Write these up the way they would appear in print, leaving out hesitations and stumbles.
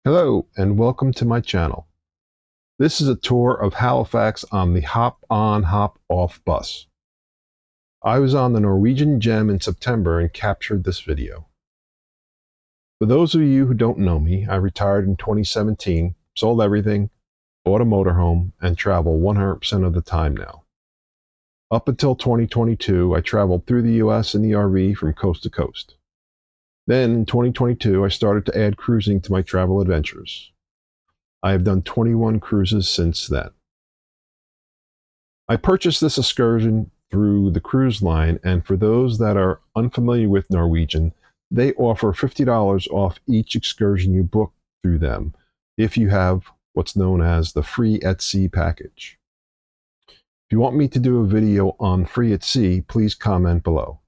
Hello and welcome to my channel. This is a tour of Halifax on the Hop On Hop Off bus. I was on the Norwegian Gem in September and captured this video. For those of you who don't know me, I retired in 2017, sold everything, bought a motorhome, and travel 100% of the time now. Up until 2022, I traveled through the US in the RV from coast to coast. Then, in 2022, I started to add cruising to my travel adventures. I have done 21 cruises since then. I purchased this excursion through the cruise line, and for those that are unfamiliar with Norwegian, they offer $50 off each excursion you book through them if you have what's known as the Free at Sea package. If you want me to do a video on Free at Sea, please comment below.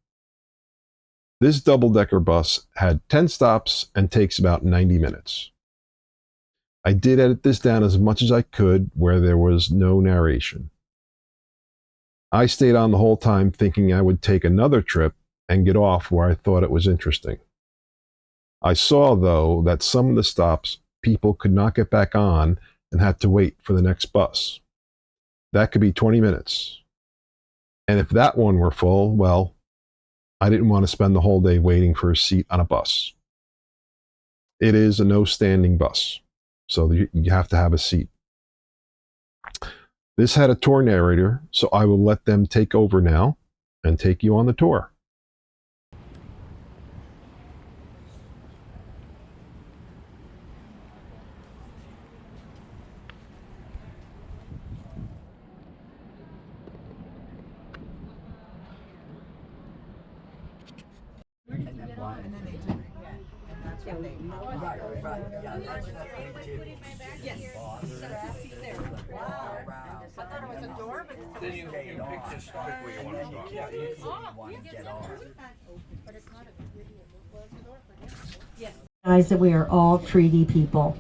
This double-decker bus had 10 stops and takes about 90 minutes. I did edit this down as much as I could where there was no narration. I stayed on the whole time thinking I would take another trip and get off where I thought it was interesting. I saw, though, that some of the stops people could not get back on and had to wait for the next bus. That could be 20 minutes. And if that one were full, well, I didn't want to spend the whole day waiting for a seat on a bus. It is a no-standing bus, so you have to have a seat. This had a tour narrator, so I will let them take over now and take you on the tour. Then you pick just pick where you want to stop. Guys, that we are all treaty people.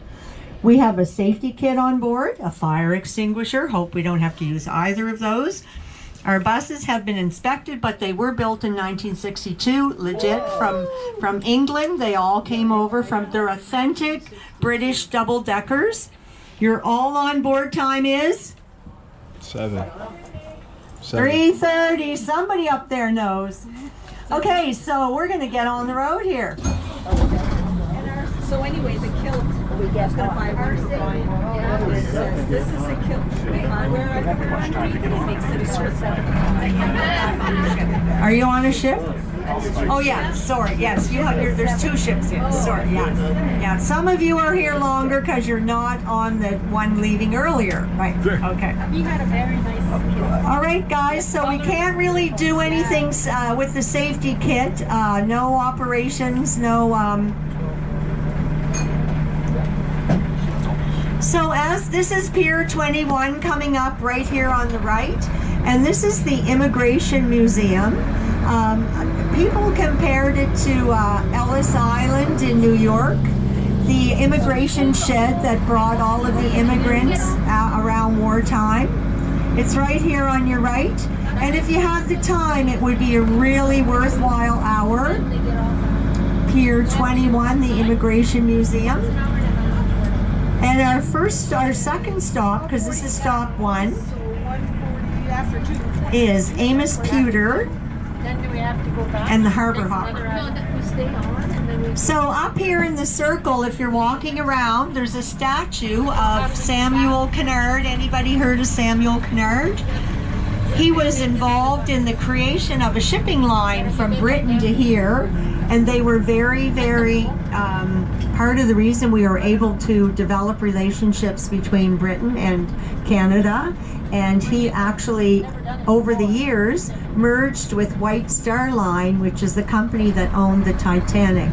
We have a safety kit on board, a fire extinguisher. Hope we don't have to use either of those. Our buses have been inspected, but they were built in 1962, legit from England. They all came over from, they're authentic British double-deckers. Your all on board time is? 3:30. Somebody up there knows. Okay, so we're going to get on the road here. So anyway, the kilt, we get going to buy our this is a kilt. Where Are you on a ship? Oh yeah, sorry, yes, there's two ships in, sorry, yes. Yeah, some of you are here longer because you're not on the one leaving earlier, right? Okay. He had a very nice kilt. All right, guys, so we can't really do anything with the safety kit. No operations, no... So as this is Pier 21 coming up right here on the right, and this is the Immigration Museum. People compared it to Ellis Island in New York, the immigration shed that brought all of the immigrants around wartime. It's right here on your right, and if you have the time, it would be a really worthwhile hour. Pier 21, the Immigration Museum. And our second stop, because this is stop 1, is Amos Pewter and the Harbor Hopper. So up here in the circle, if you're walking around, there's a statue of Samuel Cunard. Anybody heard of Samuel Cunard? He was involved in the creation of a shipping line from Britain to here, and they were very, very part of the reason we were able to develop relationships between Britain and Canada. And he actually, over the years, merged with White Star Line, which is the company that owned the Titanic.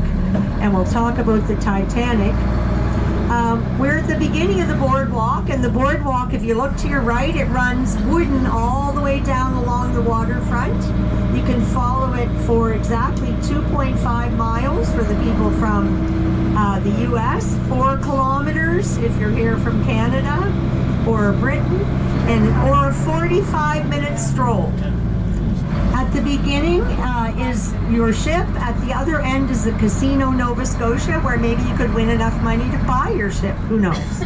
And we'll talk about the Titanic. We're at the beginning of the boardwalk, and the boardwalk, if you look to your right, it runs wooden all the way down along the waterfront. You can follow it for exactly 2.5 miles for the people from the US, 4 kilometers if you're here from Canada or Britain, or a 45-minute stroll. At the beginning is your ship. At the other end is the Casino Nova Scotia, where maybe you could win enough money to buy your ship. Who knows?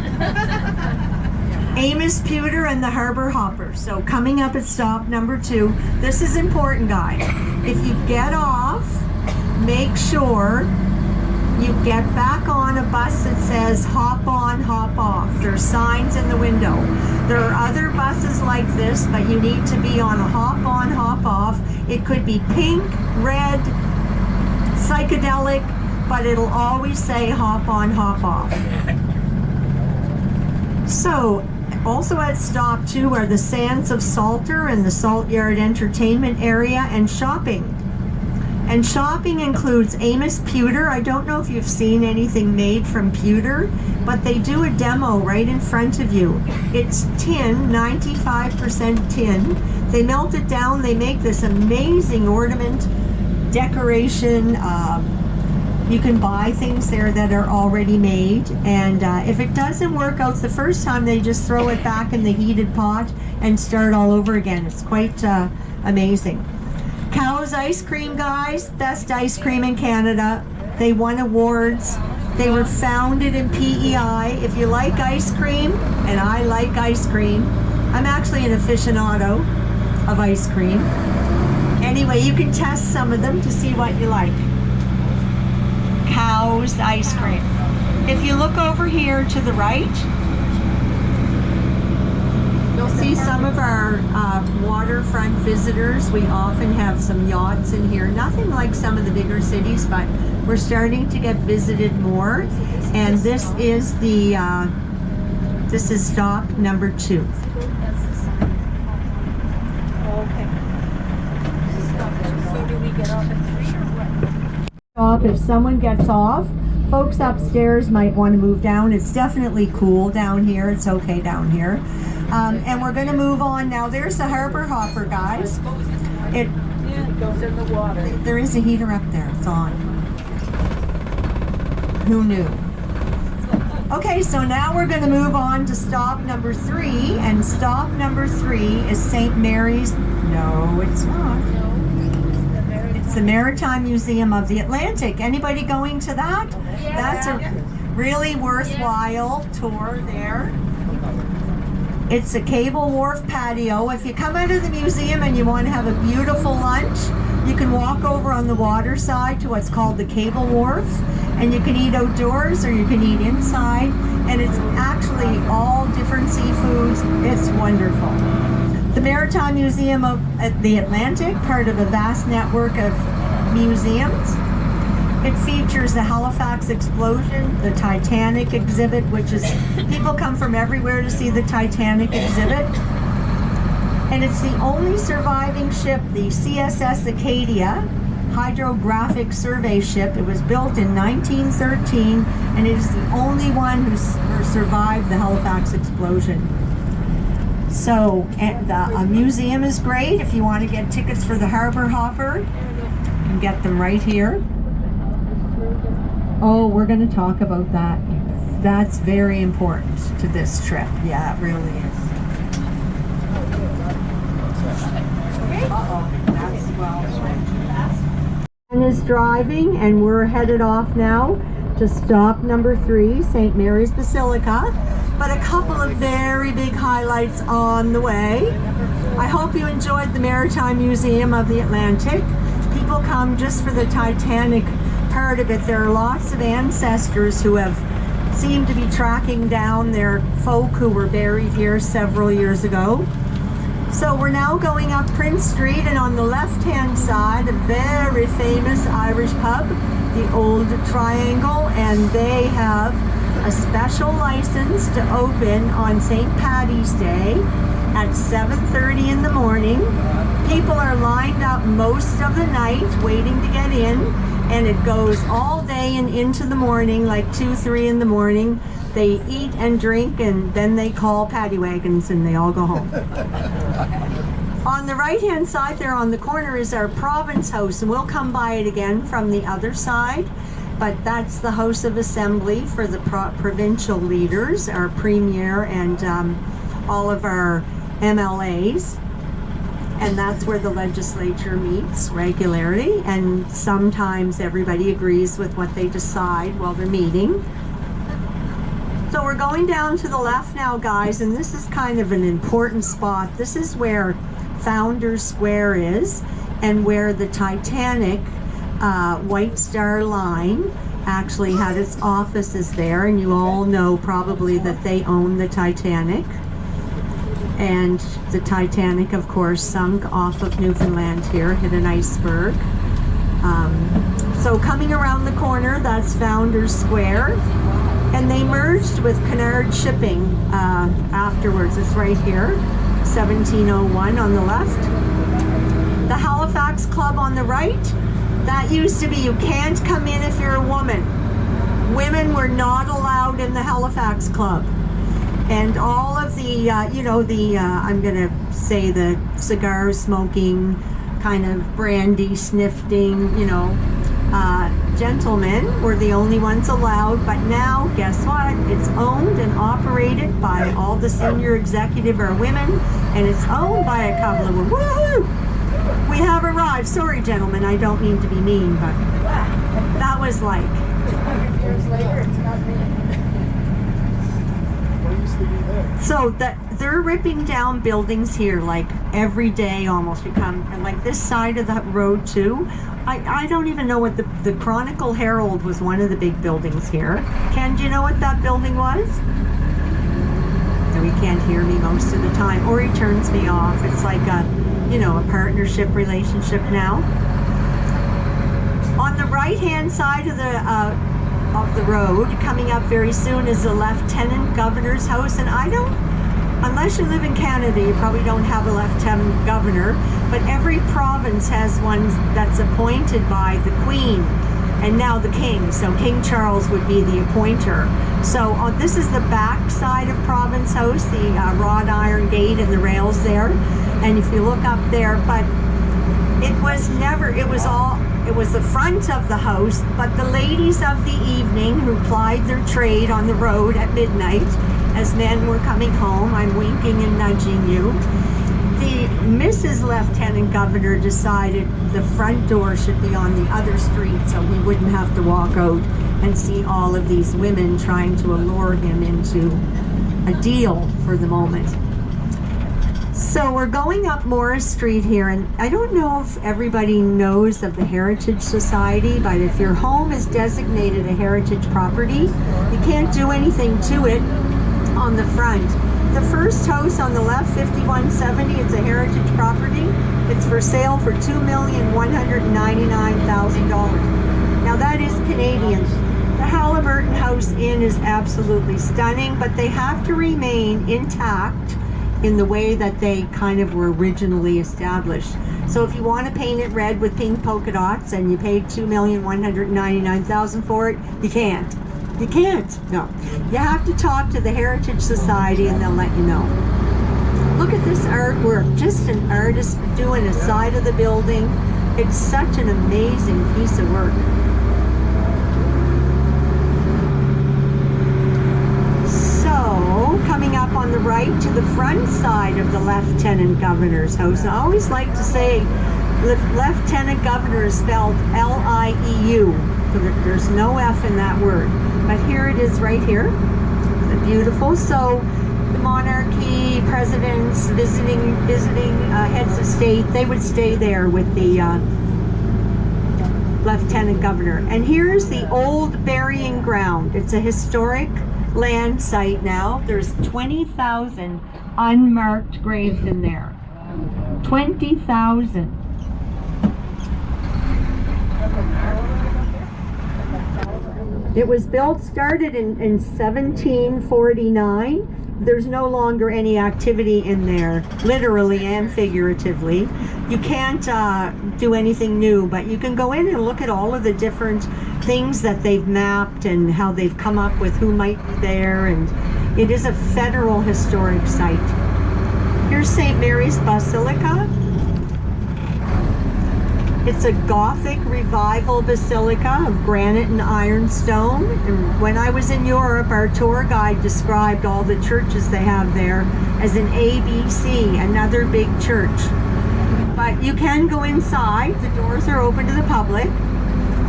Amos Pewter and the Harbor Hopper. So coming up at stop number 2, this is important, guys. If you get off, make sure you get back on a bus that says hop on, hop off. There's signs in the window. There are other buses like this, but you need to be on a hop on, hop off. It could be pink, red, psychedelic, but it'll always say hop on, hop off. So, also at stop 2 are the Sands of Salter and the Salt Yard Entertainment Area and shopping. And shopping includes Amos Pewter. I don't know if you've seen anything made from pewter, but they do a demo right in front of you. It's tin, 95% tin. They melt it down, they make this amazing ornament, decoration. You can buy things there that are already made, and if it doesn't work out the first time, they just throw it back in the heated pot and start all over again. It's quite amazing. Cow's Ice Cream, guys, best ice cream in Canada. They won awards. They were founded in PEI. If you like ice cream, and I like ice cream, I'm actually an aficionado of ice cream. Anyway, you can test some of them to see what you like. Cow's Ice Cream. If you look over here to the right, you'll see some of our waterfront visitors. We often have some yachts in here. Nothing like some of the bigger cities, but we're starting to get visited more. And this is the this is stop number 2. So do we get off at 3 or what? If someone gets off, folks upstairs might want to move down. It's definitely cool down here. It's okay down here. And we're going to move on now. There's the Harbor Hopper, guys. It goes in the water. There is a heater up there. It's on. Who knew? Okay, so now we're going to move on to stop number 3. And stop number 3 is St. Mary's. No, it's not. It's the Maritime Museum of the Atlantic. Anybody going to that? Yeah. That's a really worthwhile tour there. It's a cable wharf patio. If you come out of the museum and you want to have a beautiful lunch, you can walk over on the water side to what's called the cable wharf, and you can eat outdoors or you can eat inside, and it's actually all different seafoods. It's wonderful. The Maritime Museum of the Atlantic, part of a vast network of museums. It features the Halifax explosion, the Titanic exhibit, which is, people come from everywhere to see the Titanic exhibit. And it's the only surviving ship, the CSS Acadia, hydrographic survey ship. It was built in 1913, and it is the only one who survived the Halifax explosion. So, a museum is great. If you want to get tickets for the Harbor Hopper, you can get them right here. Oh, we're going to talk about that. That's very important to this trip. Yeah, it really is. Uh-oh, that's well. Is driving, and we're headed off now to stop number 3, St. Mary's Basilica. But a couple of very big highlights on the way. I hope you enjoyed the Maritime Museum of the Atlantic. People come just for the Titanic part of it. There are lots of ancestors who have seemed to be tracking down their folk who were buried here several years ago. So we're now going up Prince Street, and on the left-hand side, a very famous Irish pub, the Old Triangle, and they have a special license to open on St. Paddy's Day at 7:30 in the morning. People are lined up most of the night waiting to get in, and it goes all day and into the morning, like 2, 3 in the morning. They eat and drink, and then they call paddy wagons and they all go home. On the right-hand side there on the corner is our Province House, and we'll come by it again from the other side. But that's the House of Assembly for the provincial leaders, our Premier and all of our MLAs. and that's where the legislature meets regularly, and sometimes everybody agrees with what they decide while they're meeting. So we're going down to the left now, guys, and this is kind of an important spot. This is where Founders Square is, and where the Titanic White Star Line actually had its offices there, and you all know probably that they own the Titanic. And the Titanic, of course, sunk off of Newfoundland here, hit an iceberg. So coming around the corner, that's Founders Square. And they merged with Cunard Shipping afterwards. It's right here, 1701 on the left. The Halifax Club on the right, that used to be, you can't come in if you're a woman. Women were not allowed in the Halifax Club. And all of the, I'm going to say the cigar smoking, kind of brandy sniffing, gentlemen were the only ones allowed. But now, guess what? It's owned and operated by all the senior executive are women, and it's owned by a couple of women. Woohoo! We have arrived. Sorry, gentlemen, I don't mean to be mean, but that was like. 200 years later, it's not me. So they're ripping down buildings here like every day almost. And like this side of the road too. I don't even know what the Chronicle Herald was one of the big buildings here. Ken, do you know what that building was? So he can't hear me most of the time, or he turns me off. It's like a partnership relationship now. On the right-hand side of the road, coming up very soon, is the Lieutenant Governor's house. And unless you live in Canada, you probably don't have a Lieutenant Governor, but every province has one that's appointed by the Queen and now the King. So King Charles would be the appointer. So this is the back side of Province House, the wrought iron gate and the rails there. And if you look up there, but it was the front of the house, but the ladies of the evening who plied their trade on the road at midnight as men were coming home, I'm winking and nudging you, the Mrs. Lieutenant Governor decided the front door should be on the other street so he wouldn't have to walk out and see all of these women trying to allure him into a deal for the moment. So we're going up Morris Street here, and I don't know if everybody knows of the Heritage Society, but if your home is designated a heritage property, you can't do anything to it on the front. The first house on the left, 5170, it's a heritage property. It's for sale for $2,199,000. Now that is Canadian. The Halliburton House Inn is absolutely stunning, but they have to remain intact in the way that they kind of were originally established. So if you want to paint it red with pink polka dots and you paid $2,199,000 for it, you can't. You can't. No. You have to talk to the Heritage Society and they'll let you know. Look at this artwork. Just an artist doing a side of the building. It's such an amazing piece of work. Coming up on the right to the front side of the Lieutenant Governor's house. And I always like to say Lieutenant Governor is spelled L-I-E-U. So there's no F in that word. But here it is right here. It's beautiful. So the monarchy, presidents, visiting heads of state, they would stay there with the Lieutenant Governor. And here's the old burying ground. It's a historic land site now. There's 20,000 unmarked graves in there. 20,000. It was started in 1749. There's no longer any activity in there, literally and figuratively. You can't do anything new, but you can go in and look at all of the different things that they've mapped and how they've come up with who might be there, and it is a federal historic site. Here's St. Mary's Basilica. It's a Gothic revival basilica of granite and ironstone. And when I was in Europe, our tour guide described all the churches they have there as an ABC, another big church. But you can go inside. The doors are open to the public.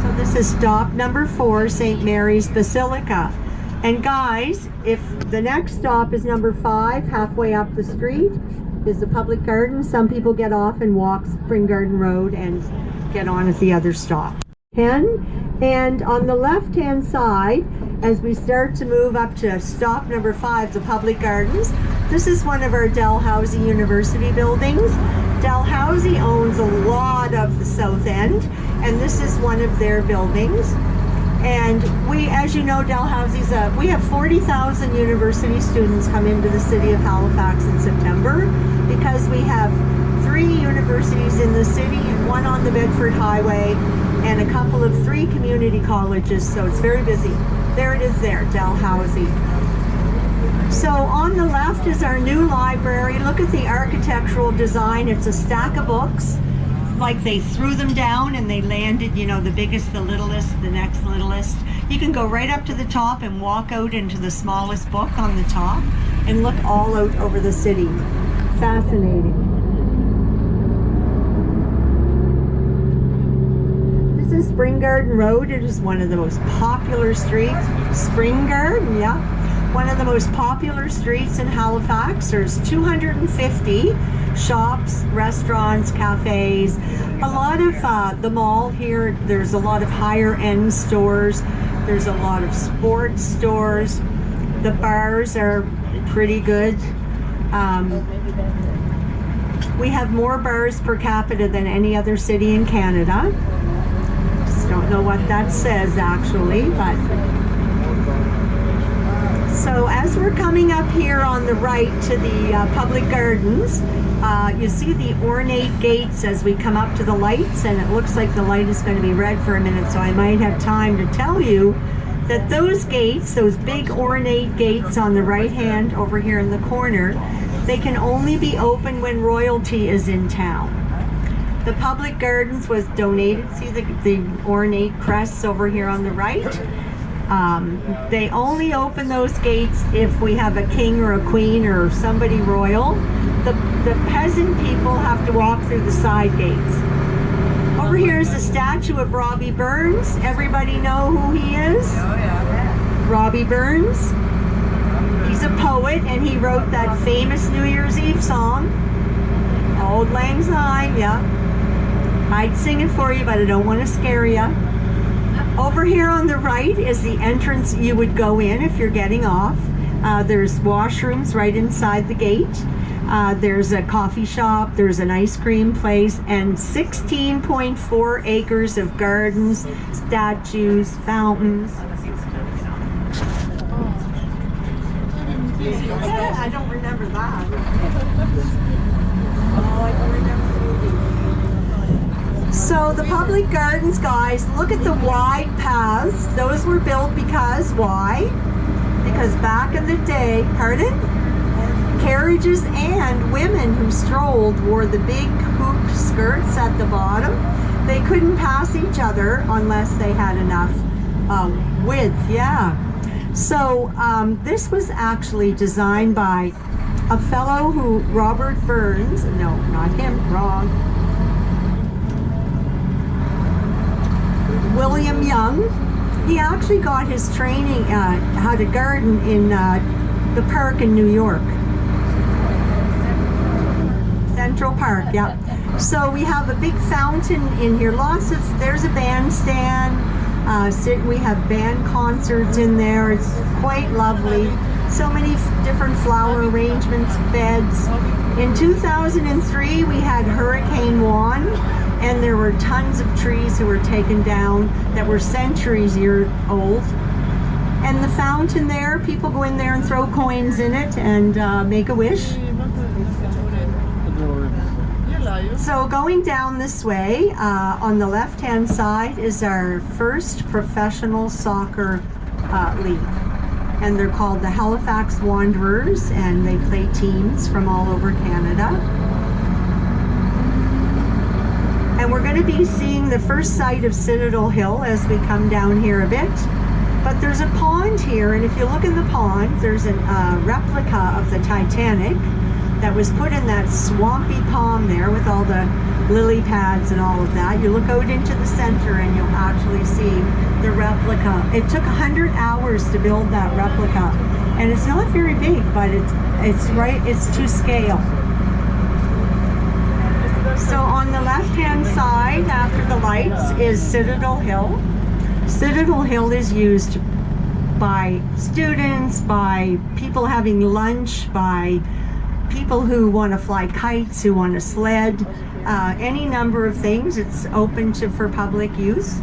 So this is stop number 4, St. Mary's Basilica. And guys, if the next stop is number 5, halfway up the street, is the public garden. Some people get off and walk Spring Garden Road and get on at the other stop. 10. And on the left-hand side, as we start to move up to stop number 5, the public gardens, this is one of our Dalhousie University buildings. Dalhousie owns a lot of the South End, and this is one of their buildings. And we, as you know, Dalhousie's we have 40,000 university students come into the city of Halifax in September, because we have 3 universities in the city, 1 on the Bedford Highway, and a couple of 3 community colleges, so it's very busy. There it is there, Dalhousie. So on the left is our new library. Look at the architectural design. It's a stack of books, like they threw them down and they landed, you know, the biggest, the littlest, the next littlest. You can go right up to the top and walk out into the smallest book on the top and look all out over the city. Fascinating. This is Spring Garden Road. It is one of the most popular streets. Spring Garden, yeah. One of the most popular streets in Halifax. There's 250 shops, restaurants, cafes. A lot of the mall here, there's a lot of higher end stores. There's a lot of sports stores. The bars are pretty good. We have more bars per capita than any other city in Canada. Just don't know what that says actually, but so as we're coming up here on the right to the public gardens, you see the ornate gates as we come up to the lights, and it looks like the light is going to be red for a minute, so I might have time to tell you that those gates, those big ornate gates on the right hand over here in the corner, they can only be open when royalty is in town. The public gardens was donated, see the ornate crests over here on the right? They only open those gates if we have a king or a queen or somebody royal. The peasant people have to walk through the side gates. Over here is the statue of Robbie Burns. Everybody know who he is? Oh yeah. Robbie Burns. He's a poet, and he wrote that famous New Year's Eve song, Auld Lang Syne, yeah. I'd sing it for you, but I don't want to scare you. Over here on the right is the entrance you would go in if you're getting off. There's washrooms right inside the gate. There's a coffee shop, there's an ice cream place, and 16.4 acres of gardens, statues, fountains. Yeah, I don't remember that. Oh, I don't remember. So the public gardens, guys, look at the wide paths. Those were built because, why? Because back in the day, pardon? Carriages and women who strolled wore the big hoop skirts at the bottom. They couldn't pass each other unless they had enough width, yeah. So this was actually designed by a fellow who, Robert Burns, no, not him, wrong. William Young. He actually got his training how to garden in the park in New York. Central Park, yeah. So we have a big fountain in here. There's a bandstand. We have band concerts in there. It's quite lovely. So many different flower arrangements, beds. In 2003, we had Hurricane Juan, and there were tons of trees that were taken down that were centuries old. And the fountain there, people go in there and throw coins in it and make a wish. So going down this way, on the left-hand side is our first professional soccer league. And they're called the Halifax Wanderers, and they play teams from all over Canada. And we're going to be seeing the first sight of Citadel Hill as we come down here a bit. But there's a pond here, and if you look in the pond, there's a replica of the Titanic. that was put in that swampy pond there with all the lily pads and all of that. You look out into the center and you'll actually see the replica. It took 100 hours to build that replica, and it's not very big, but it's to scale. So on the left-hand side, after the lights, is Citadel Hill. Citadel Hill is used by students, by people having lunch, by people who want to fly kites, who want to sled, any number of things. It's open for public use.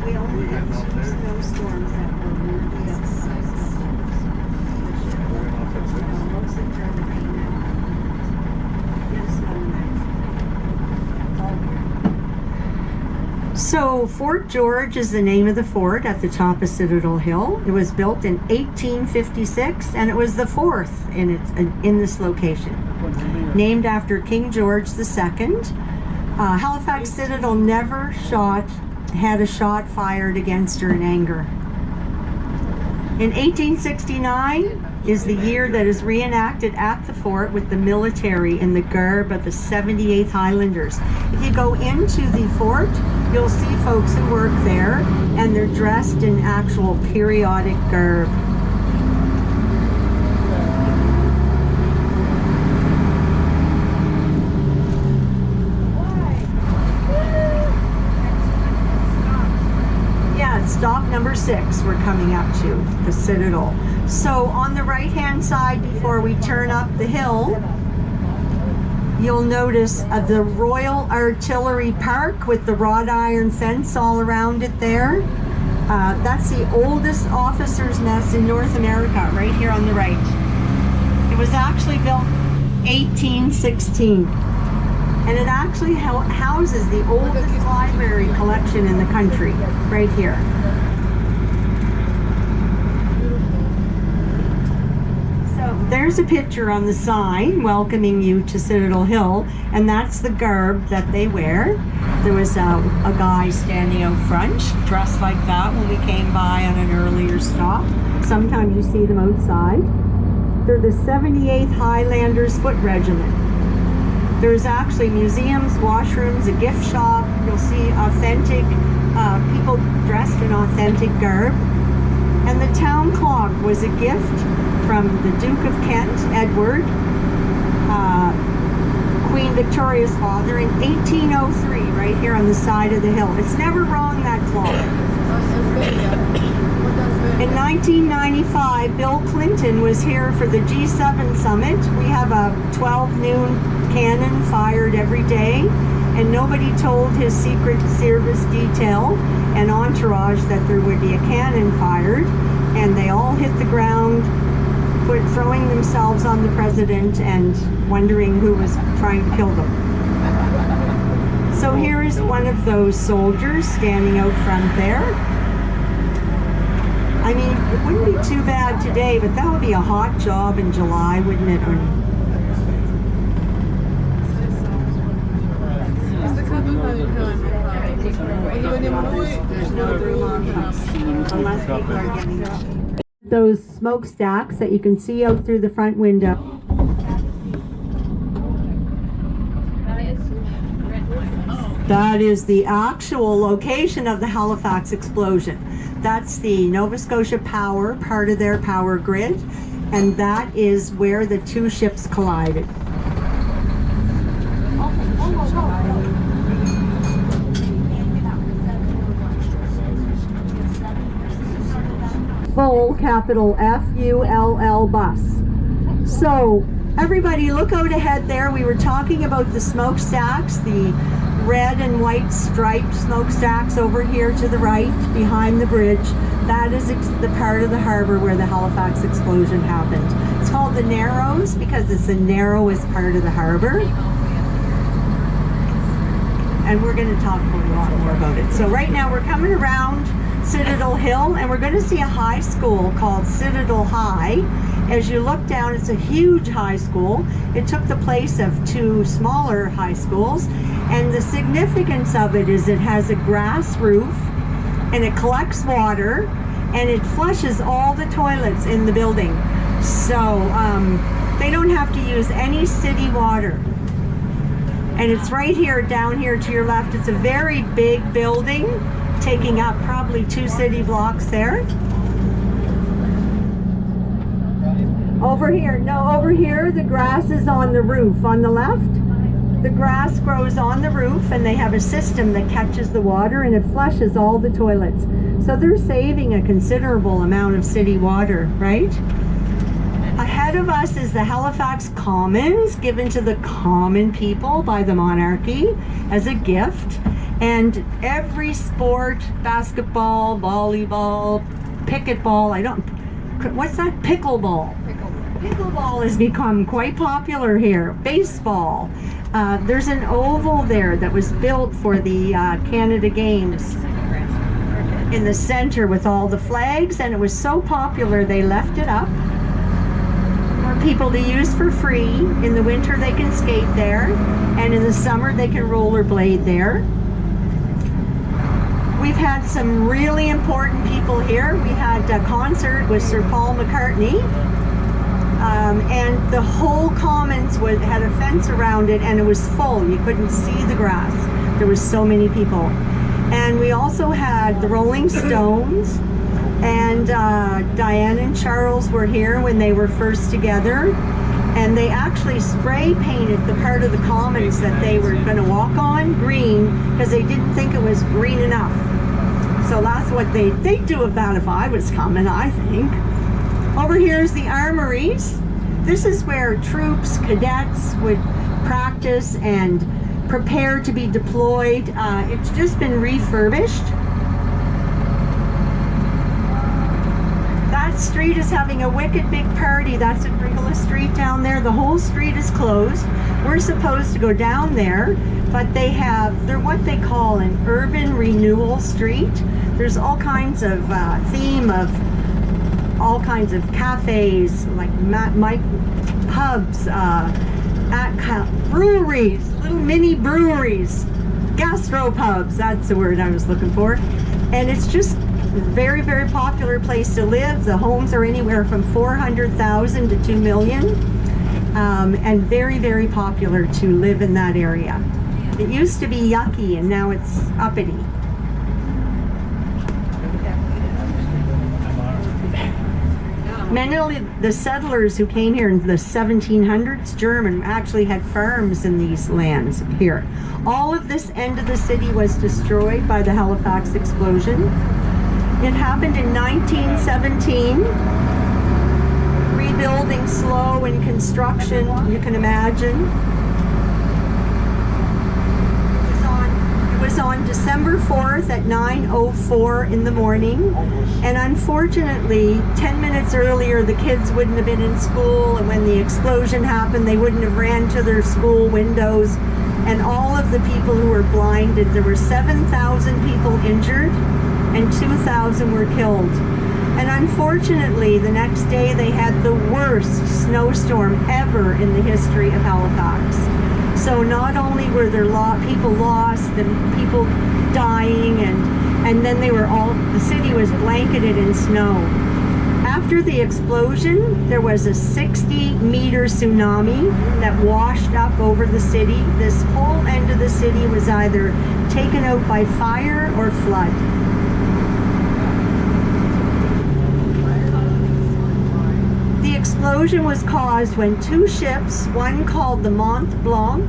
We only had 2 snowstorms that were really So Fort George is the name of the fort at the top of Citadel Hill. It was built in 1856, and it was the 4th in this location, named after King George II. Halifax Citadel never had a shot fired against her in anger. In 1869 is the year that is reenacted at the fort with the military in the garb of the 78th Highlanders. If you go into the fort, you'll see folks who work there, and they're dressed in actual periodic garb. Yeah, it's stop number 6 we're coming up to, the Citadel. So on the right-hand side, before we turn up the hill, you'll notice the Royal Artillery Park with the wrought iron fence all around it there. That's the oldest officer's mess in North America, right here on the right. It was actually built 1816. And it actually houses the oldest library collection in the country, right here. There's a picture on the sign welcoming you to Citadel Hill, and that's the garb that they wear. There was a guy standing out front dressed like that when we came by on an earlier stop. Sometimes you see them outside. They're the 78th Highlanders Foot Regiment. There's actually museums, washrooms, a gift shop. You'll see authentic people dressed in authentic garb. And the town clock was a gift from the Duke of Kent, Edward, Queen Victoria's father, in 1803, right here on the side of the hill. It's never wrong, that clock. In 1995, Bill Clinton was here for the G7 summit. We have a 12 noon cannon fired every day, and nobody told his Secret Service detail and entourage that there would be a cannon fired, and they all hit the ground, throwing themselves on the president and wondering who was trying to kill them. So here is one of those soldiers standing out front there. I mean, it wouldn't be too bad today, but that would be a hot job in July, wouldn't it? There's no room on the unless people are getting up. Those smokestacks that you can see out through the front window. That is the actual location of the Halifax explosion. That's the Nova Scotia Power, part of their power grid, and that is where the 2 ships collided. Full, capital F-U-L-L bus. So everybody look out ahead there. We were talking about the smokestacks, the red and white striped smokestacks over here to the right behind the bridge. That is the part of the harbor where the Halifax explosion happened. It's called the Narrows because it's the narrowest part of the harbor. And we're going to talk a lot more about it. So right now we're coming around Citadel Hill, and we're going to see a high school called Citadel High. As you look down, it's a huge high school. It took the place of 2 smaller high schools, and the significance of it is it has a grass roof, and it collects water, and it flushes all the toilets in the building. So they don't have to use any city water. And it's right here, down here to your left. It's a very big building, taking up probably 2 city blocks there. Over here, the grass is on the roof. On the left, the grass grows on the roof, and they have a system that catches the water and it flushes all the toilets. So they're saving a considerable amount of city water, right? Ahead of us is the Halifax Commons, given to the common people by the monarchy as a gift. And every sport, basketball, volleyball, pickleball, what's that? Pickleball. Pickleball has become quite popular here. Baseball. There's an oval there that was built for the Canada Games in the center with all the flags, and it was so popular they left it up for people to use for free. In the winter they can skate there, and in the summer they can rollerblade there. We've had some really important people here. We had a concert with Sir Paul McCartney, and the whole Commons had a fence around it, and it was full. You couldn't see the grass. There was so many people. And we also had the Rolling Stones, and Diane and Charles were here when they were first together, and they actually spray painted the part of the Commons that they were going to walk on green because they didn't think it was green enough. So that's what they'd do with that if I was coming, I think. Over here is the armories. This is where troops, cadets would practice and prepare to be deployed. It's just been refurbished. That street is having a wicked big party. That's at Regula Street down there. The whole street is closed. We're supposed to go down there, but they're what they call an urban renewal street. There's all kinds of theme of all kinds of cafes, like pubs, breweries, little mini breweries, gastropubs, that's the word I was looking for. And it's just a very, very popular place to live. The homes are anywhere from 400,000 to 2 million, and very, very popular to live in that area. It used to be yucky, and now it's uppity. Many of the settlers who came here in the 1700s, German, actually had farms in these lands here. All of this end of the city was destroyed by the Halifax explosion. It happened in 1917. Rebuilding slow in construction, you can imagine. It was on December 4th at 9:04 in the morning. And unfortunately, 10 minutes earlier, the kids wouldn't have been in school, and when the explosion happened, they wouldn't have ran to their school windows, and all of the people who were blinded. There were 7,000 people injured, and 2,000 were killed. And unfortunately, the next day, they had the worst snowstorm ever in the history of Halifax. So not only were there people lost and people dying, and then the city was blanketed in snow. After the explosion, there was a 60-meter tsunami that washed up over the city. This whole end of the city was either taken out by fire or flood. The explosion was caused when 2 ships, one called the Mont Blanc,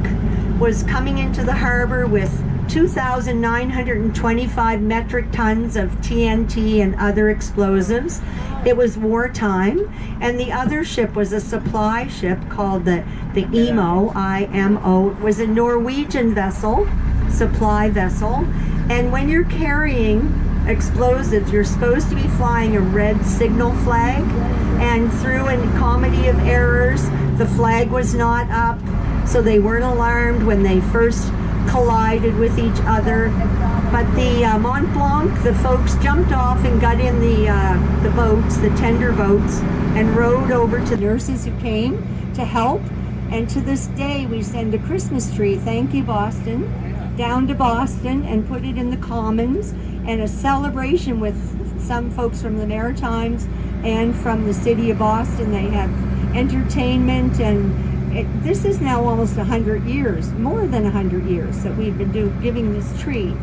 was coming into the harbor with 2,925 metric tons of TNT and other explosives. It was wartime, and the other ship was a supply ship called the IMO, I-M-O. It was a Norwegian vessel, supply vessel, and when you're carrying explosives, you're supposed to be flying a red signal flag, and through a comedy of errors, the flag was not up, so they weren't alarmed when they first collided with each other. But the Mont Blanc, the folks jumped off and got in the boats, the tender boats, and rode over to nurses who came to help. And to this day, we send a Christmas tree, thank you Boston, down to Boston and put it in the Commons, and a celebration with some folks from the Maritimes and from the city of Boston. They have entertainment, and this is now almost 100 years, more than 100 years that we've been giving this tree.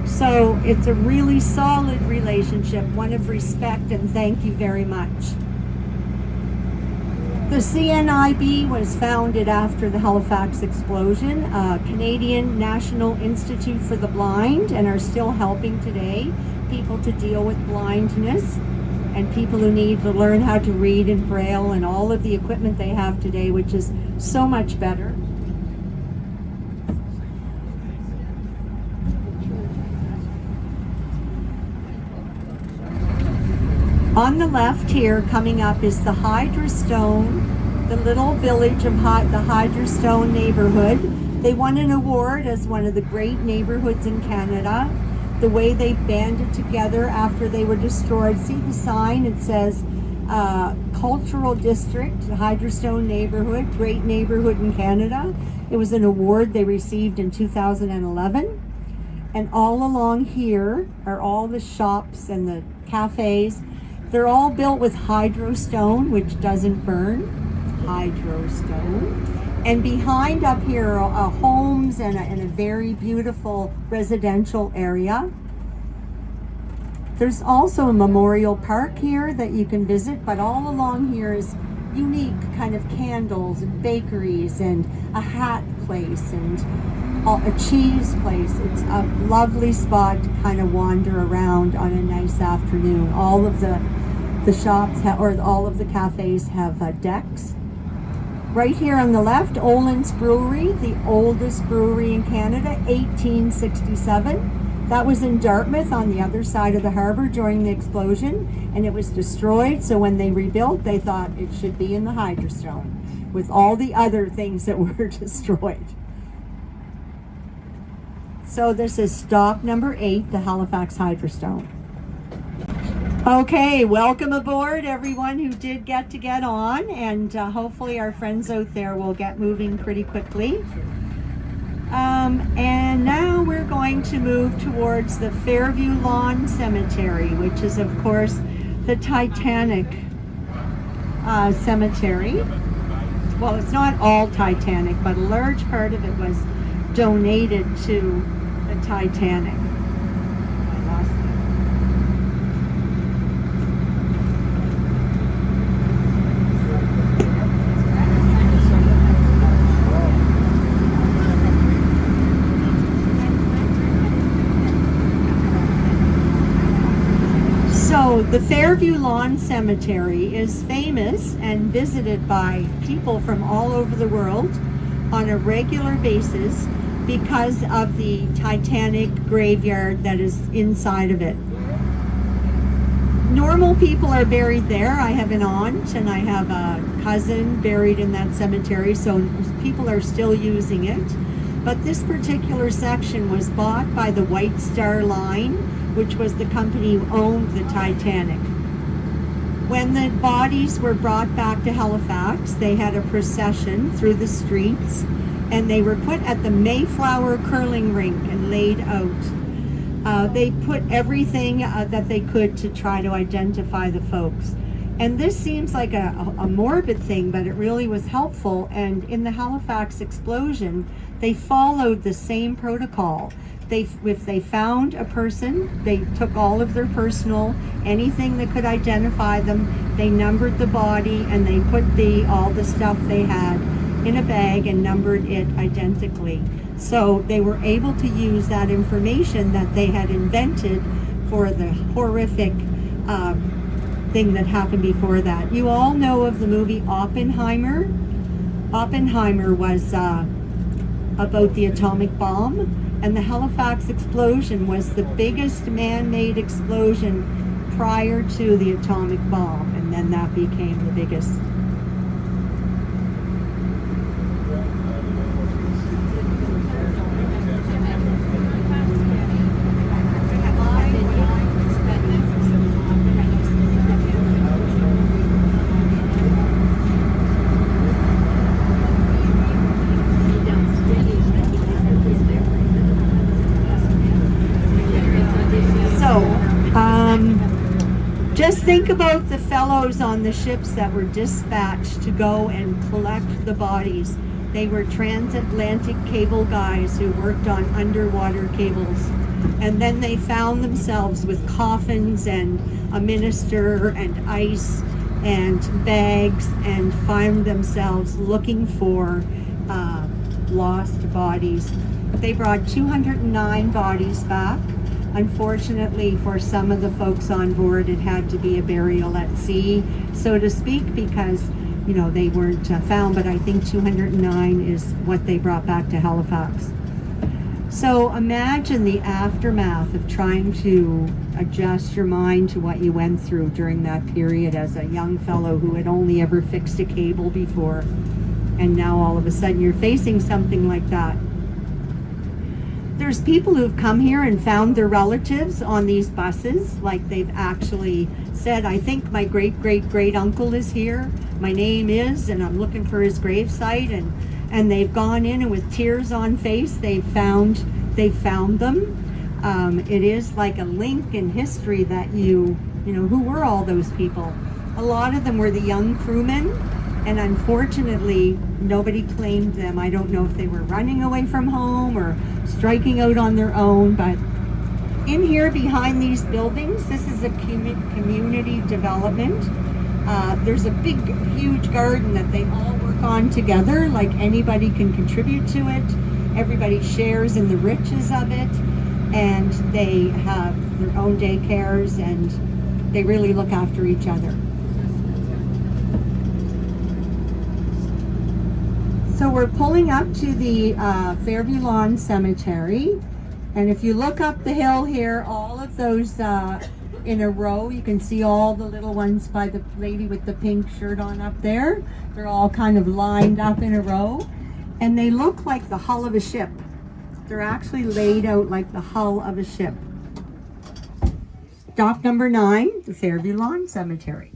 So it's a really solid relationship, one of respect, and thank you very much. The CNIB was founded after the Halifax explosion, Canadian National Institute for the Blind, and are still helping today people to deal with blindness and people who need to learn how to read in Braille and all of the equipment they have today, which is so much better. On the left here, coming up, is the Hydrostone, the little village of the Hydrostone neighborhood. They won an award as one of the great neighborhoods in Canada. The way they banded together after they were destroyed. See the sign? It says Cultural District, Hydrostone neighborhood, great neighborhood in Canada. It was an award they received in 2011. And all along here are all the shops and the cafes. They're all built with Hydrostone, which doesn't burn. Hydrostone. And behind up here are homes and a very beautiful residential area. There's also a memorial park here that you can visit, but all along here is unique kind of candles and bakeries and a hat place and a cheese place. It's a lovely spot to kind of wander around on a nice afternoon. All of the shops or all of the cafes have decks. Right here on the left, Olin's Brewery, the oldest brewery in Canada, 1867. That was in Dartmouth on the other side of the harbor during the explosion, and it was destroyed. So when they rebuilt, they thought it should be in the Hydrostone with all the other things that were destroyed. So this is stop number 8, the Halifax Hydrostone. Okay, welcome aboard everyone who did get on, and hopefully our friends out there will get moving pretty quickly. And now we're going to move towards the Fairview Lawn Cemetery, which is of course the Titanic Cemetery. Well, it's not all Titanic, but a large part of it was donated to the Titanic. So the Fairview Lawn Cemetery is famous and visited by people from all over the world on a regular basis because of the Titanic graveyard that is inside of it. Normal people are buried there. I have an aunt and I have a cousin buried in that cemetery, so people are still using it. But this particular section was bought by the White Star Line, which was the company who owned the Titanic. When the bodies were brought back to Halifax, they had a procession through the streets, and they were put at the Mayflower curling rink and laid out. They put everything that they could to try to identify the folks. And this seems like a morbid thing, but it really was helpful. And in the Halifax explosion, they followed the same protocol. If they found a person, they took all of their personal, anything that could identify them, they numbered the body, and they put all the stuff they had in a bag and numbered it identically. So they were able to use that information that they had invented for the horrific thing that happened before that. You all know of the movie Oppenheimer. Oppenheimer was about the atomic bomb. And the Halifax explosion was the biggest man-made explosion prior to the atomic bomb, and then that became the biggest. Just think about the fellows on the ships that were dispatched to go and collect the bodies. They were transatlantic cable guys who worked on underwater cables. And then they found themselves with coffins and a minister and ice and bags, and found themselves looking for lost bodies. They brought 209 bodies back. Unfortunately, for some of the folks on board, it had to be a burial at sea, so to speak, because they weren't found, but I think 209 is what they brought back to Halifax. So imagine the aftermath of trying to adjust your mind to what you went through during that period as a young fellow who had only ever fixed a cable before, and now all of a sudden you're facing something like that. There's people who've come here and found their relatives on these buses, like they've actually said, I think my great uncle is here, my name is, and I'm looking for his gravesite, and they've gone in and with tears on face, they've found them. It is like a link in history that who were all those people? A lot of them were the young crewmen, and unfortunately, nobody claimed them. I don't know if they were running away from home or striking out on their own, but in here behind these buildings, this is a community development. There's a big, huge garden that they all work on together, like anybody can contribute to it. Everybody shares in the riches of it, and they have their own daycares, and they really look after each other. So we're pulling up to the Fairview Lawn Cemetery, and if you look up the hill here, all of those in a row, you can see all the little ones by the lady with the pink shirt on up there. They're all kind of lined up in a row, and they look like the hull of a ship. They're actually laid out like the hull of a ship. Stop number 9, the Fairview Lawn Cemetery.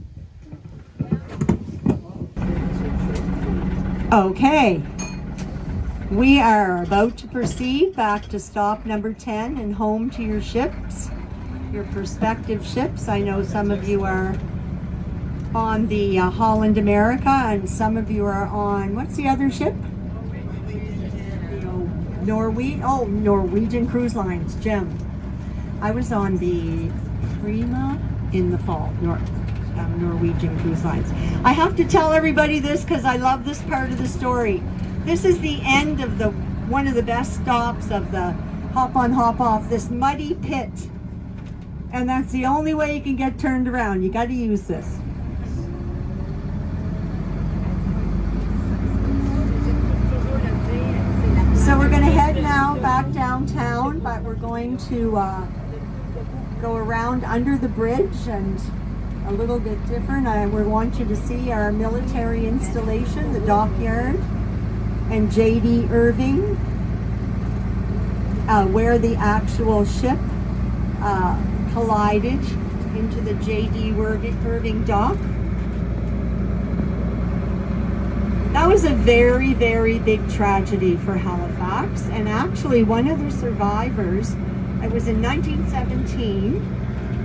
Okay, we are about to proceed back to stop number 10 and home to your ships, your prospective ships. I know some of you are on the Holland America, and some of you are on, what's the other ship? Norwegian Cruise Lines, Gem. I was on the Prima in the fall, Norwegian Cruise Lines. I have to tell everybody this because I love this part of the story. This is the end of one of the best stops of the hop on, hop off, this muddy pit. And that's the only way you can get turned around. You got to use this. So we're going to head now back downtown, but we're going to go around under the bridge and a little bit different. We want you to see our military installation, the dockyard, and J.D. Irving, where the actual ship collided into the J.D. Irving dock. That was a very, very big tragedy for Halifax, and actually one of the survivors, it was in 1917,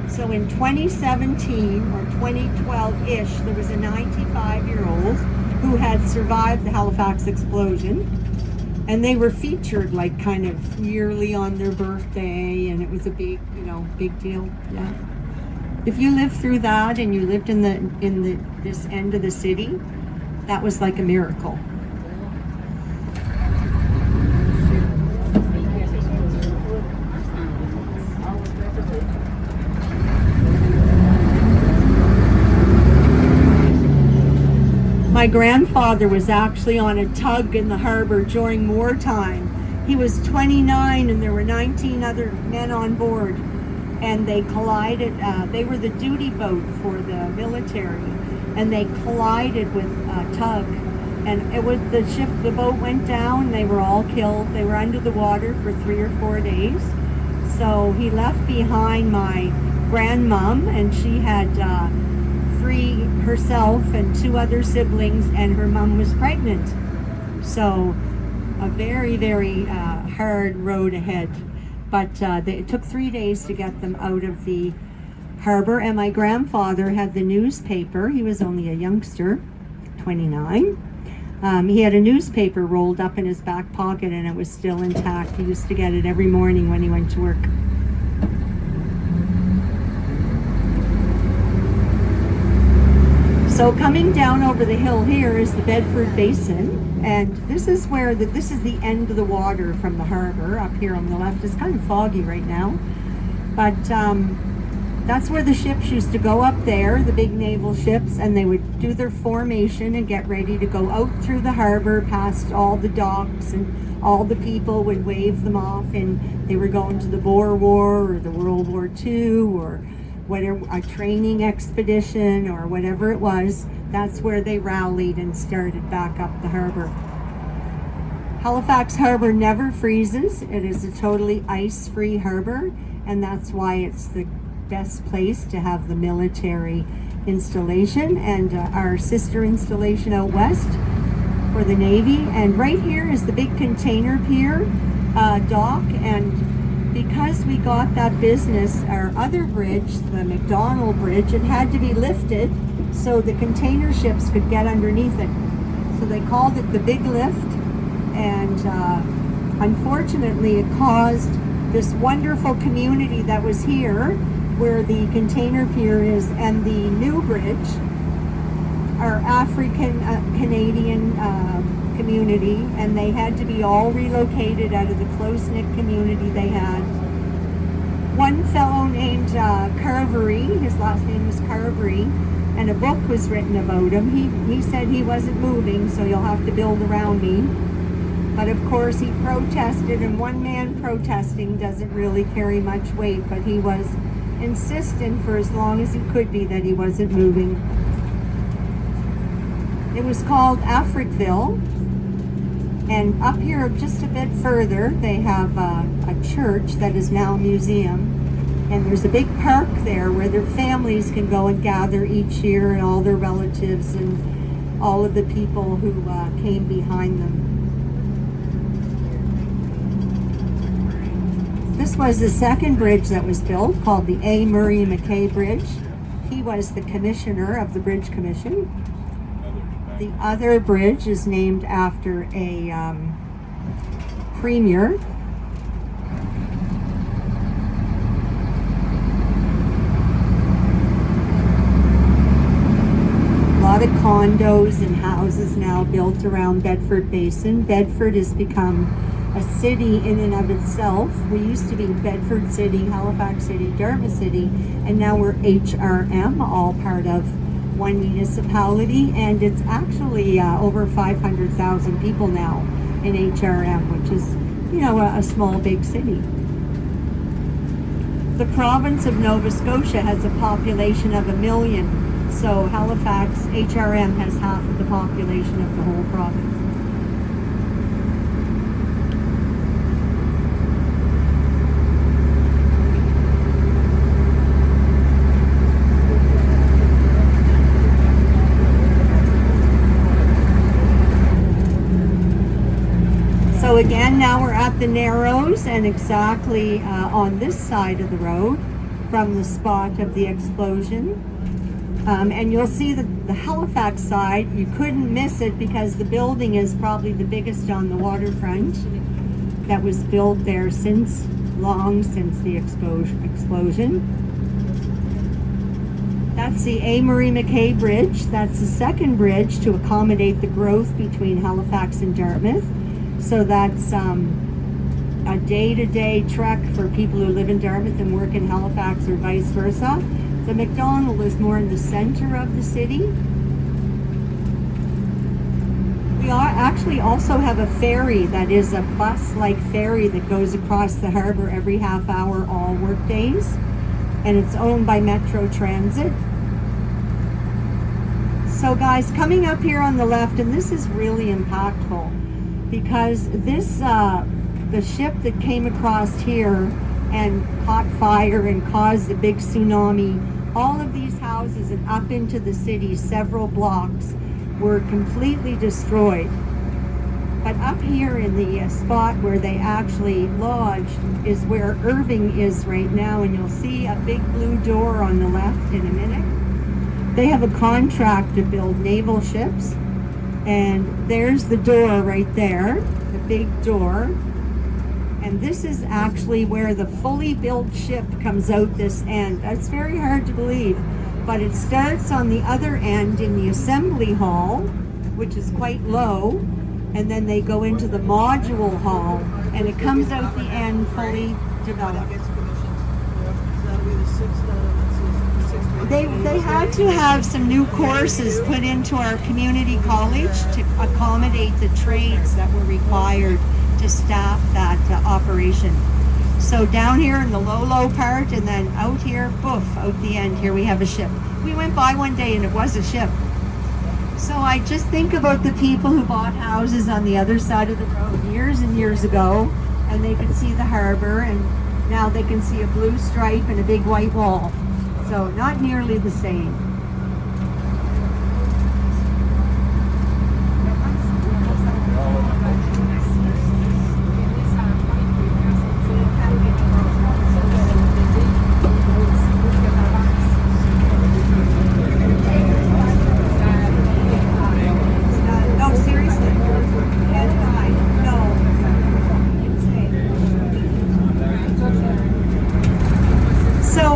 so in 2017 or 2012-ish, there was a 95-year-old who had survived the Halifax explosion, and they were featured like kind of yearly on their birthday, and it was a big, big deal. Yeah. If you lived through that and you lived in this end of the city, that was like a miracle. My grandfather was actually on a tug in the harbor during wartime. He was 29 and there were 19 other men on board, and they collided. They were the duty boat for the military, and they collided with a tug, and it was the boat went down. They were all killed. They were under the water for 3 or 4 days. So he left behind my grandmom, and she had 3 herself and 2 other siblings, and her mom was pregnant. So a very, very hard road ahead. But it took 3 days to get them out of the harbor, and my grandfather had the newspaper. He was only a youngster, 29. He had a newspaper rolled up in his back pocket and it was still intact. He used to get it every morning when he went to work. So coming down over the hill here is the Bedford Basin, and this is where this is the end of the water from the harbor. Up here on the left, it's kind of foggy right now, but that's where the ships used to go up there, the big naval ships, and they would do their formation and get ready to go out through the harbor past all the docks, and all the people would wave them off, and they were going to the Boer War or the World War II or whatever, a training expedition or whatever it was. That's where they rallied and started back up the harbor. Halifax Harbor never freezes. It is a totally ice-free harbor, and that's why it's the best place to have the military installation and our sister installation out west for the Navy. And right here is the big container pier dock, and because we got that business, our other bridge, the McDonald Bridge, it had to be lifted so the container ships could get underneath it. So they called it the Big Lift, and unfortunately it caused this wonderful community that was here, where the container pier is, and the new bridge, our African Canadian community, and they had to be all relocated out of the close-knit community they had. One fellow named Carvery, his last name was Carvery, and a book was written about him. He said he wasn't moving, so you'll have to build around me. But of course he protested, and one man protesting doesn't really carry much weight, but he was insistent for as long as he could be that he wasn't moving. It was called Africville. And up here just a bit further, they have a church that is now a museum. And there's a big park there where their families can go and gather each year, and all their relatives and all of the people who came behind them. This was the second bridge that was built, called the A. Murray McKay Bridge. He was the commissioner of the Bridge Commission. The other bridge is named after a premier. A lot of condos and houses now built around Bedford Basin. Bedford has become a city in and of itself. We used to be Bedford City, Halifax City, Dartmouth City, and now we're HRM, all part of one municipality, and it's actually over 500,000 people now in HRM, which is, you know, a small big city. The province of Nova Scotia has a population of 1 million, so Halifax, HRM, has half of the population of the whole province. So again, now we're at the Narrows, and exactly on this side of the road from the spot of the explosion. And you'll see that the Halifax side, you couldn't miss it because the building is probably the biggest on the waterfront that was built there long since the explosion. That's the A. Murray McKay Bridge. That's the second bridge to accommodate the growth between Halifax and Dartmouth. So that's a day-to-day trek for people who live in Dartmouth and work in Halifax, or vice versa. The McDonald is more in the center of the city. We actually also have a ferry that is a bus-like ferry that goes across the harbor every half hour all work days, and it's owned by Metro Transit. So guys, coming up here on the left, and this is really impactful, because this, the ship that came across here and caught fire and caused a big tsunami, all of these houses and up into the city, several blocks, were completely destroyed. But up here in the spot where they actually lodged is where Irving is right now, and you'll see a big blue door on the left in a minute. They have a contract to build naval ships, and there's the door right there, the big door. And this is actually where the fully built ship comes out this end. That's very hard to believe, but it starts on the other end in the assembly hall, which is quite low, and then they go into the module hall, and it comes out the end fully developed. They had to have some new courses put into our community college to accommodate the trades that were required to staff that operation. So down here in the low part, and then out here, poof, out the end here we have a ship. We went by one day and it was a ship. So I just think about the people who bought houses on the other side of the road years and years ago, and they could see the harbor, and now they can see a blue stripe and a big white wall. So not nearly the same.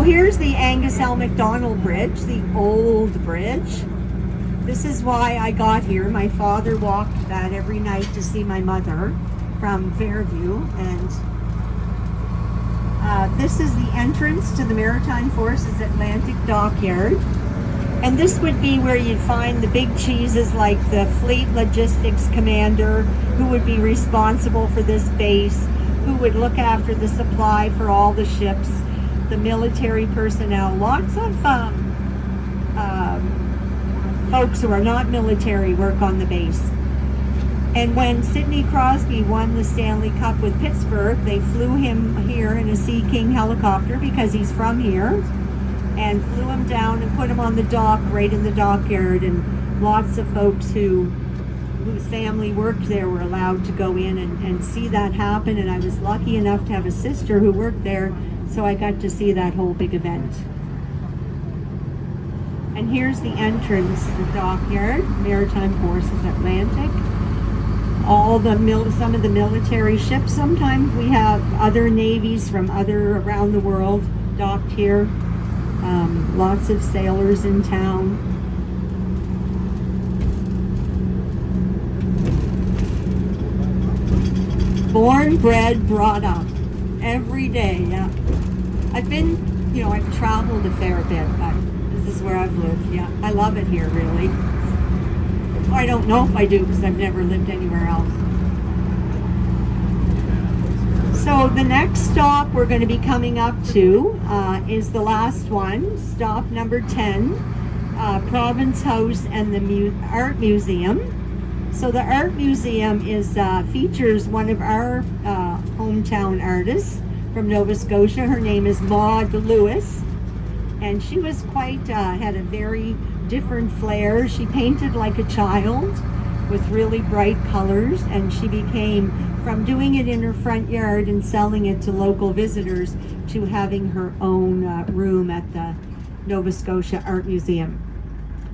Here's the Angus L. MacDonald Bridge, the old bridge. This is why I got here. My father walked that every night to see my mother from Fairview, and this is the entrance to the Maritime Forces Atlantic Dockyard. And this would be where you'd find the big cheeses like the Fleet Logistics Commander, who would be responsible for this base, who would look after the supply for all the ships, the military personnel, lots of folks who are not military work on the base. And when Sidney Crosby won the Stanley Cup with Pittsburgh, they flew him here in a Sea King helicopter because he's from here, and flew him down and put him on the dock right in the dockyard, and lots of folks whose family worked there were allowed to go in and see that happen. And I was lucky enough to have a sister who worked there, so I got to see that whole big event. And here's the entrance to the dockyard, Maritime Forces Atlantic. Some of the military ships. Sometimes we have other navies from around the world docked here. Lots of sailors in town. Born, bred, brought up. Every day, yeah. I've traveled a fair bit, but this is where I've lived, yeah. I love it here, really. I don't know if I do, because I've never lived anywhere else. So the next stop we're going to be coming up to is the last one, stop number 10, Province House and the Art Museum. So the Art Museum features one of our hometown artists from Nova Scotia. Her name is Maud Lewis, and she was had a very different flair. She painted like a child with really bright colors, and she became, from doing it in her front yard and selling it to local visitors, to having her own room at the Nova Scotia Art Museum.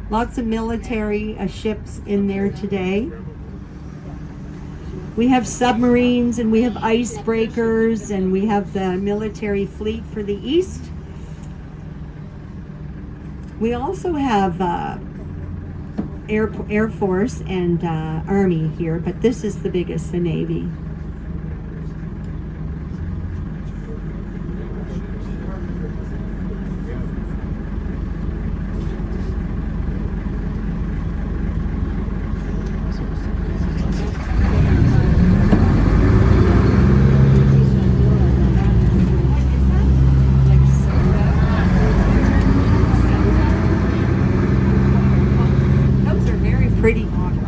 Lots of military ships in there today. We have submarines, and we have icebreakers, and we have the military fleet for the East. We also have Air Force and Army here, but this is the biggest, the Navy. Pretty models.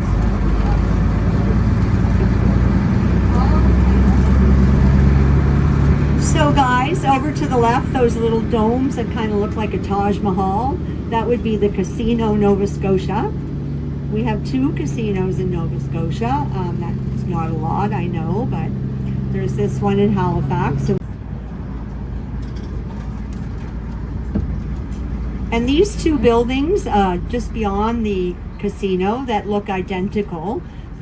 So guys, over to the left, those little domes that kind of look like a Taj Mahal, that would be the Casino Nova Scotia. We have 2 casinos in Nova Scotia. That's not a lot, I know, but there's this one in Halifax. And these two buildings, just beyond the casino, that look identical,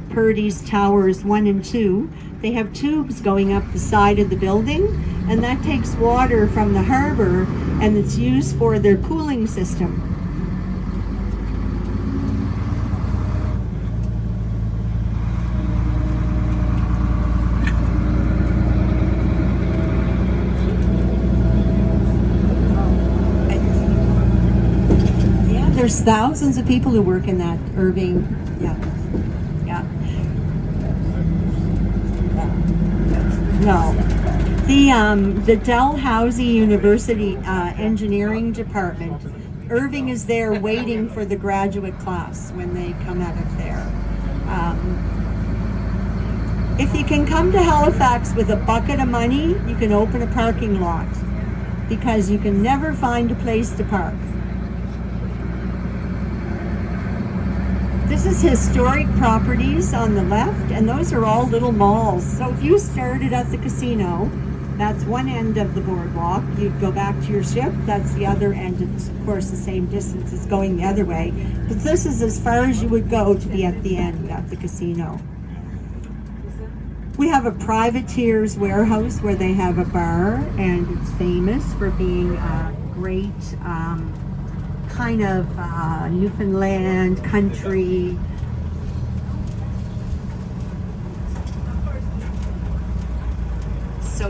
Purdy's Towers 1 and 2, they have tubes going up the side of the building, and that takes water from the harbor, and it's used for their cooling system. There's thousands of people who work in that Irving. Yeah. No. The Dalhousie University Engineering Department, Irving is there waiting for the graduate class when they come out of there. If you can come to Halifax with a bucket of money, you can open a parking lot, because you can never find a place to park. This is historic properties on the left, and those are all little malls. So if you started at the casino, that's one end of the boardwalk. You'd go back to your ship, that's the other end. It's of course the same distance as going the other way. But this is as far as you would go to be at the end at the casino. We have a privateer's warehouse where they have a bar, and it's famous for being a great kind of Newfoundland country. So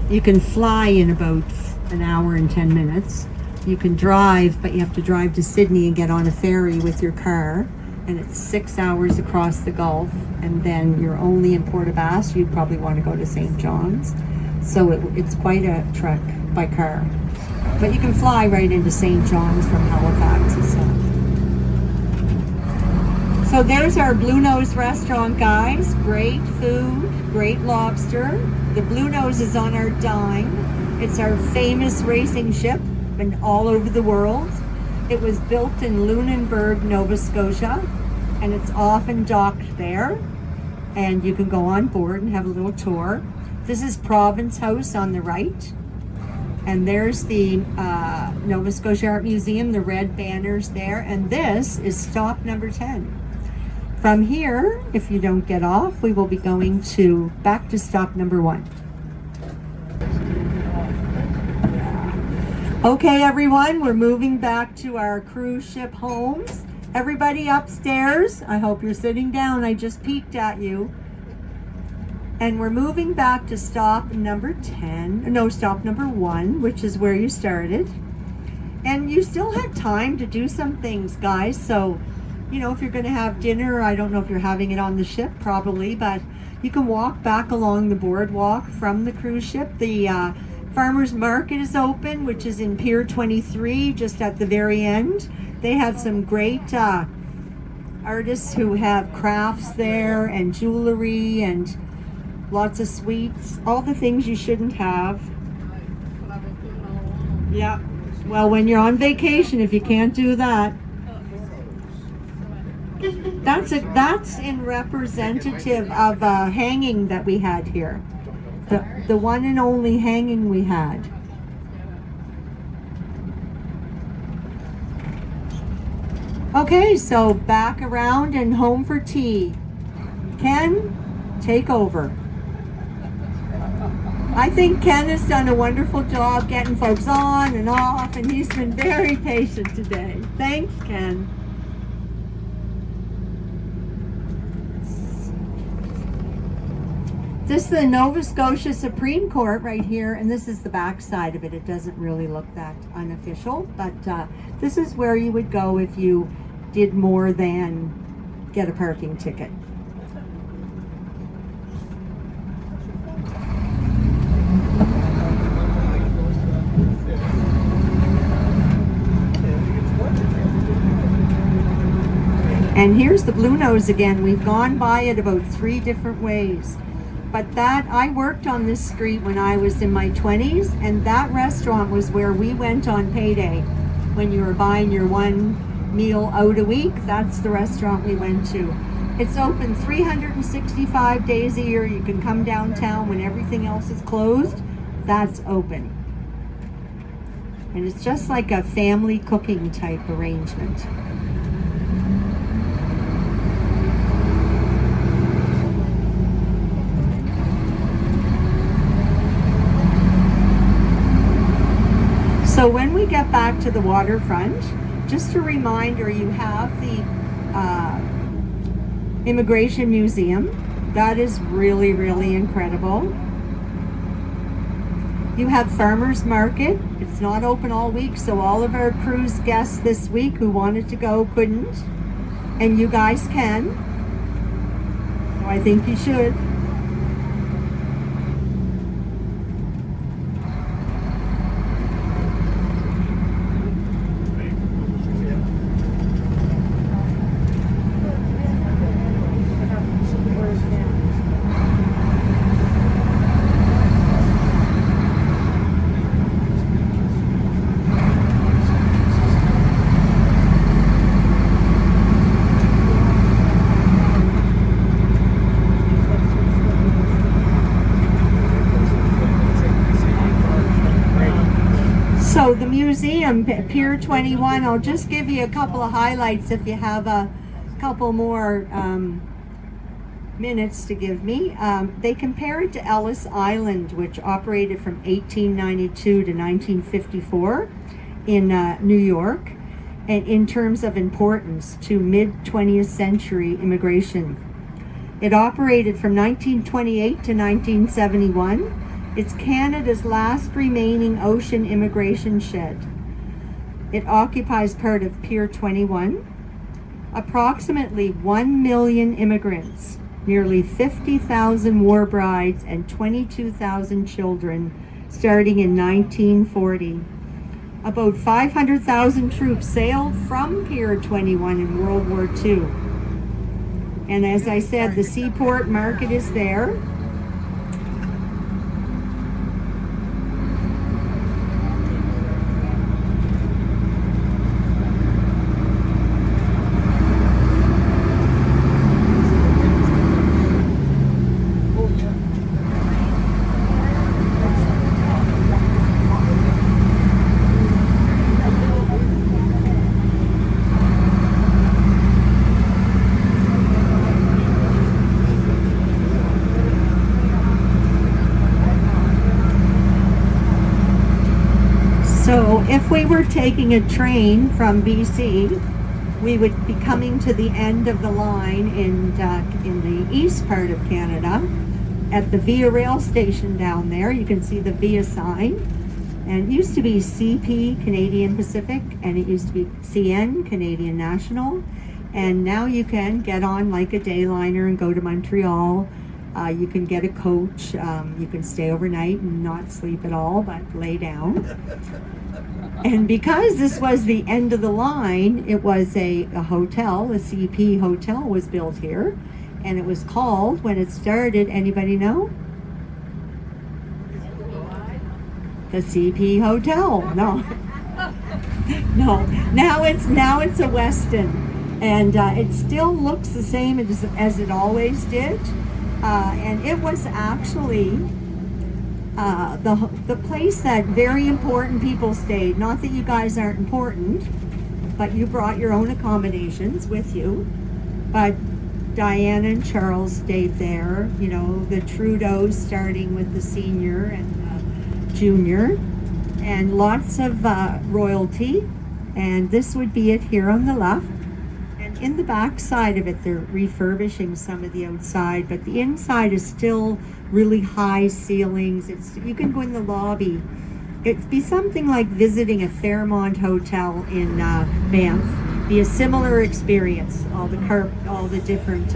you can fly in about an hour and 10 minutes. You can drive, but you have to drive to Sydney and get on a ferry with your car, and it's 6 hours across the Gulf, and then you're only in Port aux Basques. You'd probably want to go to St. John's. So it's quite a trek by car. But you can fly right into St. John's from Halifax. So there's our Blue Nose restaurant, guys. Great food, great lobster. The Blue Nose is on our dime. It's our famous racing ship, been all over the world. It was built in Lunenburg, Nova Scotia, and it's often docked there. And you can go on board and have a little tour. This is Province House on the right. And there's the Nova Scotia Art Museum, the red banners there. And this is stop number 10. From here, if you don't get off, we will be going back to stop number 1. Okay, everyone, we're moving back to our cruise ship homes. Everybody upstairs, I hope you're sitting down. I just peeked at you. And we're moving back to stop number 1, which is where you started. And you still have time to do some things, guys. So, you know, if you're going to have dinner, I don't know if you're having it on the ship, probably, but you can walk back along the boardwalk from the cruise ship. The Farmers Market is open, which is in Pier 23, just at the very end. They have some great artists who have crafts there, and jewelry, and lots of sweets, all the things you shouldn't have. Yeah. Well, when you're on vacation, if you can't do that. That's in representative of a hanging that we had here. The one and only hanging we had. Okay, so back around and home for tea. Ken, take over. I think Ken has done a wonderful job getting folks on and off, and he's been very patient today. Thanks, Ken. This is the Nova Scotia Supreme Court right here, and this is the back side of it. It doesn't really look that unofficial, but this is where you would go if you did more than get a parking ticket. And here's the Blue Nose again. We've gone by it about 3 different ways. But I worked on this street when I was in my 20s, and that restaurant was where we went on payday. When you were buying your one meal out a week, that's the restaurant we went to. It's open 365 days a year. You can come downtown when everything else is closed. That's open. And it's just like a family cooking type arrangement. So when we get back to the waterfront, just a reminder, you have the Immigration Museum. That is really, really incredible. You have Farmers Market. It's not open all week, so all of our cruise guests this week who wanted to go couldn't. And you guys can. So I think you should. So the museum, Pier 21, I'll just give you a couple of highlights if you have a couple more minutes to give me. They compare it to Ellis Island, which operated from 1892 to 1954 in New York, and in terms of importance to mid-20th century immigration. It operated from 1928 to 1971. It's Canada's last remaining ocean immigration shed. It occupies part of Pier 21. Approximately 1 million immigrants, nearly 50,000 war brides, and 22,000 children starting in 1940. About 500,000 troops sailed from Pier 21 in World War II. And as I said, the seaport market is there. So if we were taking a train from BC, we would be coming to the end of the line in the east part of Canada at the Via rail station down there. You can see the Via sign. And it used to be CP, Canadian Pacific, and it used to be CN, Canadian National. And now you can get on like a dayliner and go to Montreal. You can get a coach. You can stay overnight and not sleep at all, but lay down. And because this was the end of the line, it was a hotel, a CP hotel was built here. And it was called, when it started, anybody know? The CP Hotel. No. No. Now it's a Westin. And it still looks the same as it always did. And it was actually the place that very important people stayed. Not that you guys aren't important, but you brought your own accommodations with you. But Diana and Charles stayed there. You know, the Trudeaus starting with the senior and junior, and lots of royalty. And this would be it here on the left. And in the back side of it, they're refurbishing some of the outside, but the inside is still really high ceilings. You can go in the lobby. It'd be something like visiting a Fairmont hotel in Banff. Be a similar experience. All the different.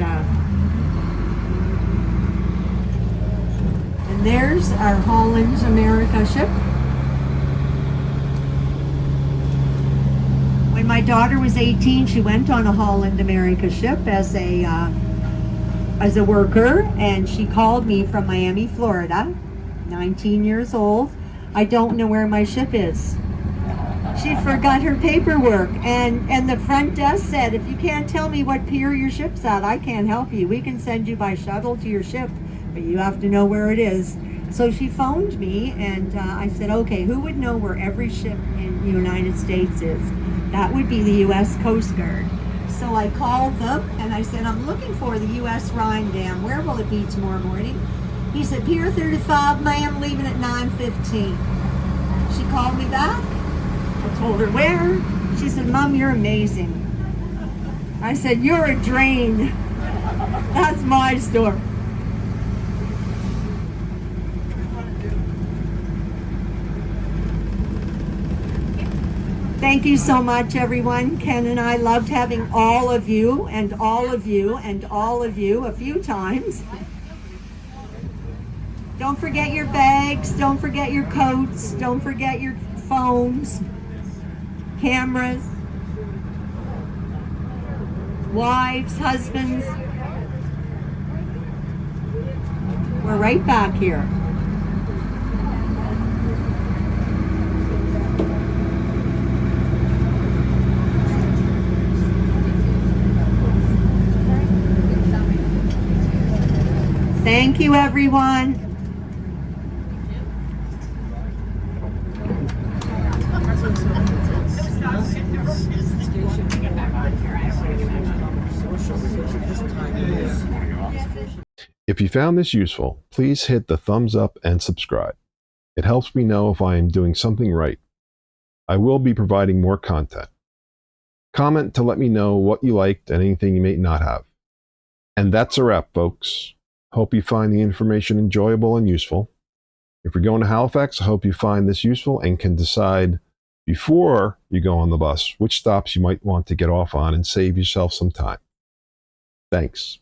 And there's our Holland America ship. When my daughter was 18, she went on a Holland America ship as a worker, and she called me from Miami, Florida, 19 years old. I don't know where my ship is. She forgot her paperwork, and the front desk said, if you can't tell me what pier your ship's at, I can't help you. We can send you by shuttle to your ship, but you have to know where it is. So she phoned me, and I said, okay, who would know where every ship in the United States is? That would be the U.S. Coast Guard. So I called them, and I said, I'm looking for the U.S. Rhine Dam. Where will it be tomorrow morning? He said, Pier 35, ma'am, leaving at 9:15. She called me back. I told her where. She said, Mom, you're amazing. I said, you're a drain. That's my store. Thank you so much, everyone. Ken and I loved having all of you and all of you and all of you a few times. Don't forget your bags. Don't forget your coats. Don't forget your phones, cameras, wives, husbands. We're right back here. Thank you, everyone. If you found this useful, please hit the thumbs up and subscribe. It helps me know if I am doing something right. I will be providing more content. Comment to let me know what you liked and anything you may not have. And that's a wrap, folks. Hope you find the information enjoyable and useful. If you're going to Halifax, I hope you find this useful and can decide before you go on the bus which stops you might want to get off on and save yourself some time. Thanks.